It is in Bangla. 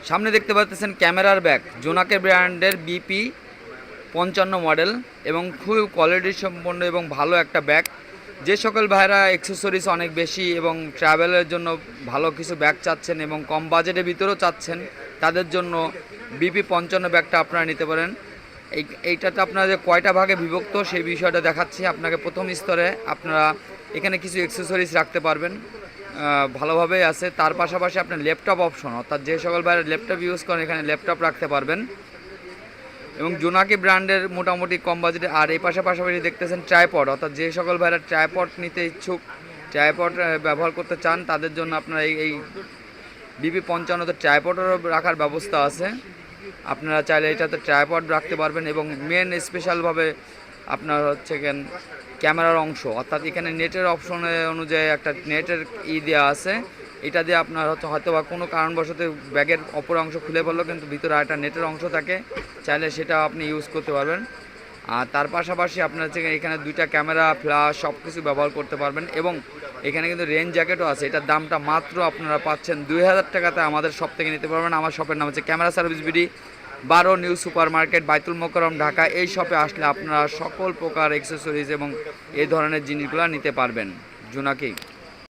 সামনে দেখতে পাচ্ছেন ক্যামেরার ব্যাগ, জোনাকি ব্র্যান্ডের বিপি 55 মডেল এবং খুব কোয়ালিটি সম্পন্ন এবং ভালো একটা ব্যাগ। যে সকল ভাইরা অ্যাক্সেসরিজ অনেক বেশি এবং ট্রাভেলের জন্য ভালো কিছু ব্যাগ চাচ্ছেন এবং কম বাজেটের ভিতরেও চাচ্ছেন, তাদের জন্য বিপি 55 ব্যাগটা আপনারা নিতে পারেন। এইটাতে আপনাদের কয়টা ভাগে বিভক্ত সেই বিষয়টা দেখাচ্ছি আপনাকে। প্রথম স্তরে আপনারা এখানে কিছু অ্যাক্সেসরিজ রাখতে পারবেন, ভালোভাবেই আছে। তার পাশাপাশি আপনার ল্যাপটপ অপশন, অর্থাৎ যে সকল ভাইরা ল্যাপটপ ইউজ করেন এখানে ল্যাপটপ রাখতে পারবেন এবং জোনাকি ব্র্যান্ডের মোটামুটি কম বাজেটে। আর এই পাশাপাশি দেখতেছেন ট্রাইপড, অর্থাৎ যে সকল ভাইরা ট্রাইপড নিতে ইচ্ছুক, ট্রাইপড ব্যবহার করতে চান, তাদের জন্য আপনারা এই বিপি 55তে ট্রাইপডেরও রাখার ব্যবস্থা আছে। আপনারা চাইলে এটাতে ট্রাইপড রাখতে পারবেন এবং মেন স্পেশালভাবে আপনার হচ্ছে ক্যামেরার অংশ, অর্থাৎ এখানে নেটের অপশনে অনুযায়ী একটা নেটের দেওয়া আছে। এটা দিয়ে আপনার হয়তো বা কোনো কারণবশত ব্যাগের অপর অংশ খুলে পড়লো কিন্তু ভিতরে একটা নেটের অংশ থাকে, চাইলে সেটা আপনি ইউজ করতে পারবেন। আর তার পাশাপাশি আপনার হচ্ছে এখানে দুইটা ক্যামেরা, ফ্ল্যাশ সব কিছু ব্যবহার করতে পারবেন এবং এখানে কিন্তু রেন জ্যাকেটও আছে। এটার দামটা মাত্র আপনারা পাচ্ছেন 2000 টাকাতে আমাদের শপ থেকে নিতে পারবেন। আমার শপের নাম হচ্ছে camera service BD, 12 new super market, বাইতুল মোকাররম, ঢাকা। এই শপে আসলে আপনারা সকল প্রকার অ্যাক্সেসরিজ এবং এই ধরনের জিনিসগুলো নিতে পারবেন। জোনাকি।